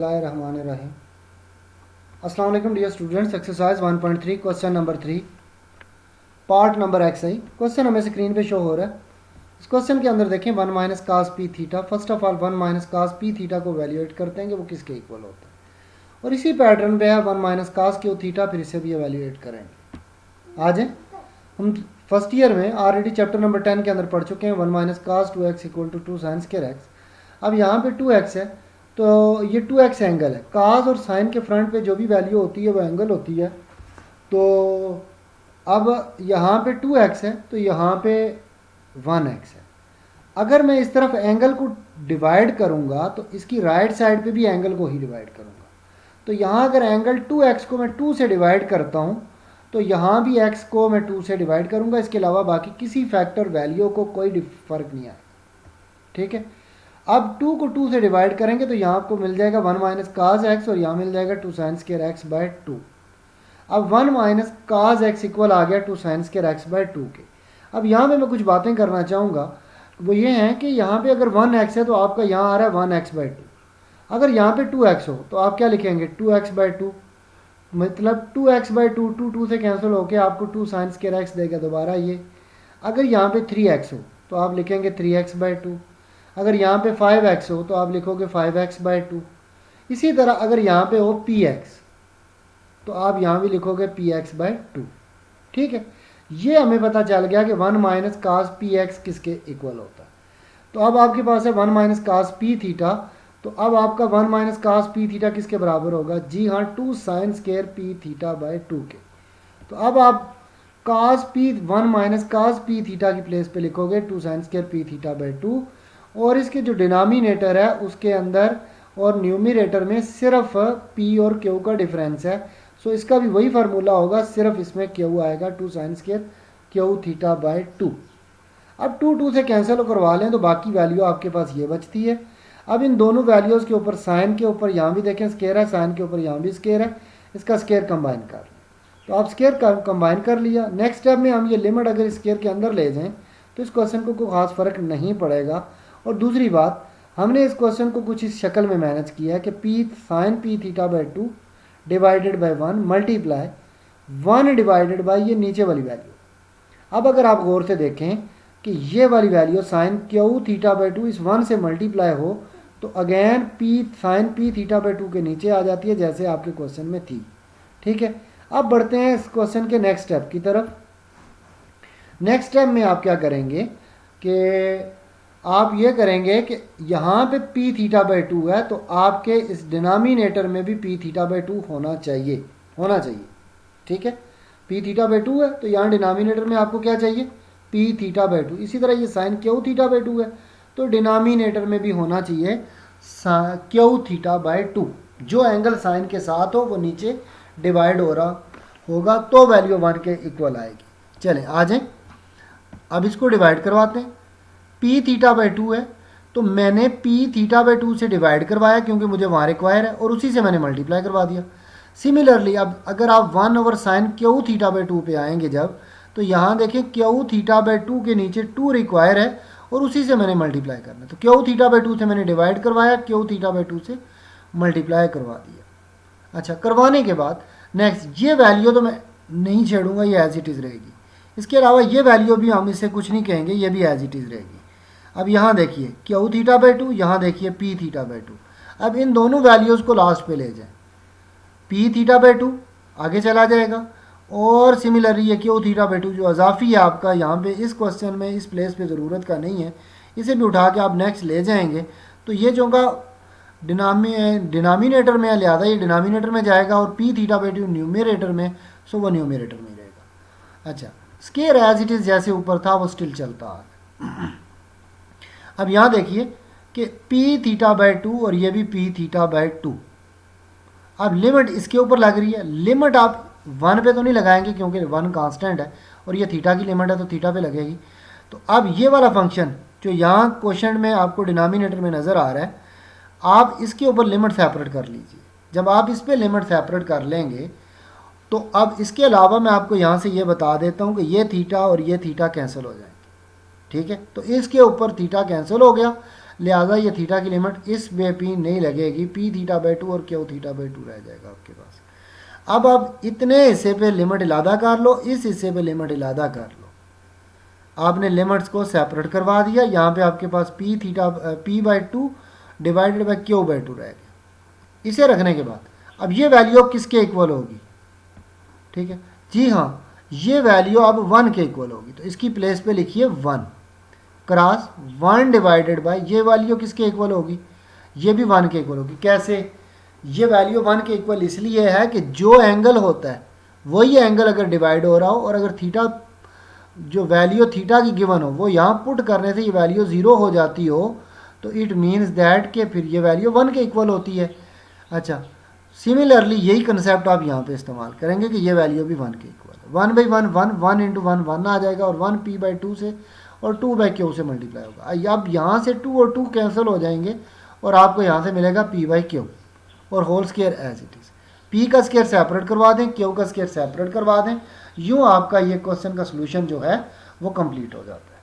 बिस्मिल्लाहिर्रहमानिर्रहीम। अस्सलाम वालेकुम dear students. Exercise 1.3 question number 3 part number XI। Question हमें स्क्रीन पे शो हो रहा है। इस क्वेश्चन के अंदर देखें 1 minus cos P theta. First of all 1 minus cos P theta को वैल्यूएट करते हैं कि वो किसके इक्वल होता है, और इसी पैटर्न पे है 1 माइनस कास क्यू थीटा, फिर इसे भी वैल्यूएट करेंगे। आज हम फर्स्ट ईयर में ऑलरेडी चैप्टर नंबर 10 के अंदर पढ़ चुके हैं 1 minus cos 2x equal to 2 sine square x. अब यहाँ पे 2x है तो ये 2x एंगल है। काज और साइन के फ्रंट पे जो भी वैल्यू होती है वो एंगल होती है। तो अब यहाँ पे 2x है तो यहाँ पे 1x है। अगर मैं इस तरफ एंगल को डिवाइड करूँगा तो इसकी राइट साइड पे भी एंगल को ही डिवाइड करूँगा। तो यहाँ अगर एंगल 2x को मैं 2 से डिवाइड करता हूँ तो यहाँ भी x को मैं 2 से डिवाइड करूँगा। इसके अलावा बाकी किसी फैक्टर वैल्यू को कोई फ़र्क नहीं आएगा। ठीक है। अब 2 को 2 से डिवाइड करेंगे तो यहाँ आपको मिल जाएगा 1 माइनस काज एक्स और यहाँ मिल जाएगा 2 साइन स्क्वायर एक्स बाय 2। अब 1 माइनस काज एक्स इक्वल आ गया 2 साइन स्क्वायर एक्स बाय 2 के। अब यहाँ पे मैं कुछ बातें करना चाहूँगा, वो ये हैं कि यहाँ पे अगर 1x है तो आपका यहाँ आ रहा है 1x बाय 2। अगर यहाँ पे 2x हो तो आप क्या लिखेंगे 2x बाय 2, मतलब 2x बाय 2, 2 से कैंसिल होके आपको 2 साइन स्क्वायर एक्स देगा दोबारा ये। अगर यहाँ पे 3x हो तो आप लिखेंगे 3x बाय 2। अगर यहाँ पे 5x हो तो आप लिखोगे 5x बाय 2। इसी तरह अगर यहाँ पे हो px तो आप यहाँ भी लिखोगे px बाय 2। ठीक है। ये हमें पता चल गया कि 1 माइनस कास पी एक्स किसके इक्वल होता है। तो अब आपके पास है 1 माइनस कास पी थीटा। तो अब आपका 1 माइनस कास पी थीटा किसके बराबर होगा? जी हाँ, 2 sine square P theta by 2 के। तो अब आप cos P 1 minus cos P theta की प्लेस पे लिखोगे 2 sine square P theta by 2, और इसके जो डिनोमिनेटर है उसके अंदर और न्यूमरेटर में सिर्फ p और q का डिफरेंस है। सो इसका भी वही फार्मूला होगा, सिर्फ इसमें q आएगा 2 sine square q theta by 2। अब 2 से कैंसिल करवा लें तो बाकी वैल्यू आपके पास ये बचती है। अब इन दोनों वैल्यूज़ के ऊपर साइन के ऊपर यहाँ भी देखें स्क्वायर है, साइन के ऊपर यहाँ भी स्क्वायर है, इसका स्क्वायर कंबाइन कर लें। तो आप स्क्वायर कंबाइन कर लिया। नेक्स्ट स्टेप में हम ये लिमिट अगर स्क्वायर के अंदर ले जाएँ तो इस क्वेश्चन को कोई ख़ास फ़र्क नहीं पड़ेगा। और दूसरी बात, हमने इस क्वेश्चन को कुछ इस शक्ल में मैनेज किया है कि P sine P theta by 2 divided by 1 multiply 1 divided by ये नीचे वाली वैल्यू। अब अगर आप गौर से देखें कि ये वाली value sine Q theta by 2 इस 1 से मल्टीप्लाई हो तो again P sine P theta by 2 के नीचे आ जाती है जैसे आपके क्वेश्चन में थी। ठीक है। अब बढ़ते हैं इस क्वेश्चन के नेक्स्ट स्टेप की तरफ। नेक्स्ट स्टेप में आप क्या करेंगे कि आप ये करेंगे कि यहाँ पे पी थीटा बाई 2 है तो आपके इस डिनोमिनेटर में भी पी थीटा बाई 2 होना चाहिए। ठीक है। पी थीटा बाई 2 है तो यहाँ डिनोमिनेटर में आपको क्या चाहिए? P theta by 2। इसी तरह ये साइन क्यू थीटा बाई 2 है तो डिनोमिनेटर में भी होना चाहिए क्यू थीटा बाई 2। जो एंगल साइन के साथ हो वो नीचे डिवाइड हो रहा होगा तो वैल्यू 1 के इक्वल आएगी। चलें आ जाएं, अब इसको डिवाइड करवाते हैं। पी थीटा बाई 2 है तो मैंने पी थीटा बाई 2 से डिवाइड करवाया क्योंकि मुझे वहाँ रिक्वायर है, और उसी से मैंने मल्टीप्लाई करवा दिया। सिमिलरली अब अगर आप 1 over sine Q theta by 2 पे आएंगे जब, तो यहाँ देखें क्यू थीटा बाई 2 के नीचे 2 रिक्वायर है और उसी से मैंने मल्टीप्लाई करना। तो क्यू थीटा बाई 2 से मैंने डिवाइड करवाया, क्यू थीटा बाई 2 से मल्टीप्लाई करवा दिया। अच्छा, करवाने के बाद नेक्स्ट ये वैल्यू तो मैं नहीं छेड़ूंगा, ये एज इट इज़ रहेगी। इसके अलावा ये वैल्यू भी हम इससे कुछ नहीं कहेंगे, ये भी एज इट इज़ रहेगी। अब यहाँ देखिए क्यू थीटा बाई 2, यहाँ देखिए पी थीटा बाई 2। अब इन दोनों वैल्यूज़ को लास्ट पे ले जाएं। पी थीटा बाई 2 आगे चला जाएगा, और सिमिलरली ये क्यू थीटा बाई 2 जो अजाफी है आपका यहाँ पे इस क्वेश्चन में इस प्लेस पे ज़रूरत का नहीं है, इसे भी उठा के आप नेक्स्ट ले जाएंगे। तो ये जो का डिनोमिनेटर में लिहाजा ये डिनोमिनेटर में जाएगा और पी थीटा बाई 2 न्यूमरेटर में, सो वो न्यूमरेटर में जाएगा। अच्छा, स्क्वायर एज इट इज़ जैसे ऊपर था वो स्टिल चलता आ। अब यहाँ देखिए कि पी थीटा बाई 2 और ये भी पी थीटा बाई 2। अब लिमिट इसके ऊपर लग रही है। लिमिट आप 1 पे तो नहीं लगाएंगे क्योंकि 1 कांस्टेंट है और ये थीटा की लिमिट है तो थीटा पे लगेगी। तो अब ये वाला फंक्शन जो यहाँ क्वेश्चन में आपको डिनोमिनेटर में नज़र आ रहा है, आप इसके ऊपर लिमिट सेपरेट कर लीजिए। जब आप इस पर लिमिट सेपरेट कर लेंगे तो अब इसके अलावा मैं आपको यहाँ से ये बता देता हूँ कि ये थीटा और ये थीटा कैंसिल हो जाएंगे। ठीक है। तो इसके ऊपर थीटा कैंसिल हो गया, लिहाजा ये थीटा की लिमिट इस बे पी नहीं लगेगी, पी थीटा बाई टू और क्यू थीटा बाई टू रह जाएगा आपके पास। अब आप इतने हिस्से पे लिमिट इलादा कर लो, इस हिस्से पे लिमिट इलादा कर लो। आपने लिमिट्स को सेपरेट करवा दिया, यहाँ पे आपके पास P theta P by two divided by Q by two रह गया। इसे रखने के बाद अब ये वैल्यू किसके इक्वल होगी? ठीक है जी हाँ, ये वैल्यू अब 1 के इक्वल होगी, तो इसकी प्लेस पे लिखिए 1 क्रॉस 1 डिवाइडेड बाय ये वैल्यू किसके इक्वल होगी? ये भी 1 के इक्वल होगी। कैसे? ये वैल्यू 1 के इक्वल इसलिए है कि जो एंगल होता है वही एंगल अगर डिवाइड हो रहा हो और अगर थीटा जो वैल्यू थीटा की गिवन हो वो यहाँ पुट करने से ये वैल्यू 0 हो जाती हो, तो इट मीन्स दैट कि फिर ये वैल्यू 1 के इक्वल होती है। अच्छा, सिमिलरली यही कंसेप्ट आप यहाँ पे इस्तेमाल करेंगे कि ये वैल्यू भी 1 के इक्वल है। 1 बाई 1 1, 1 इंटू 1 1 आ जाएगा और 1 पी बाई 2 से और 2 बाई क्यू से मल्टीप्लाई होगा। अब यहाँ से 2 और 2 कैंसिल हो जाएंगे और आपको यहाँ से मिलेगा पी बाई क्यू और whole square as it is. P का स्केयर सेपरेट करवा दें, क्यू का स्केयर सेपरेट करवा दें, यूँ आपका ये क्वेश्चन का सोल्यूशन जो है वो कंप्लीट हो जाता है।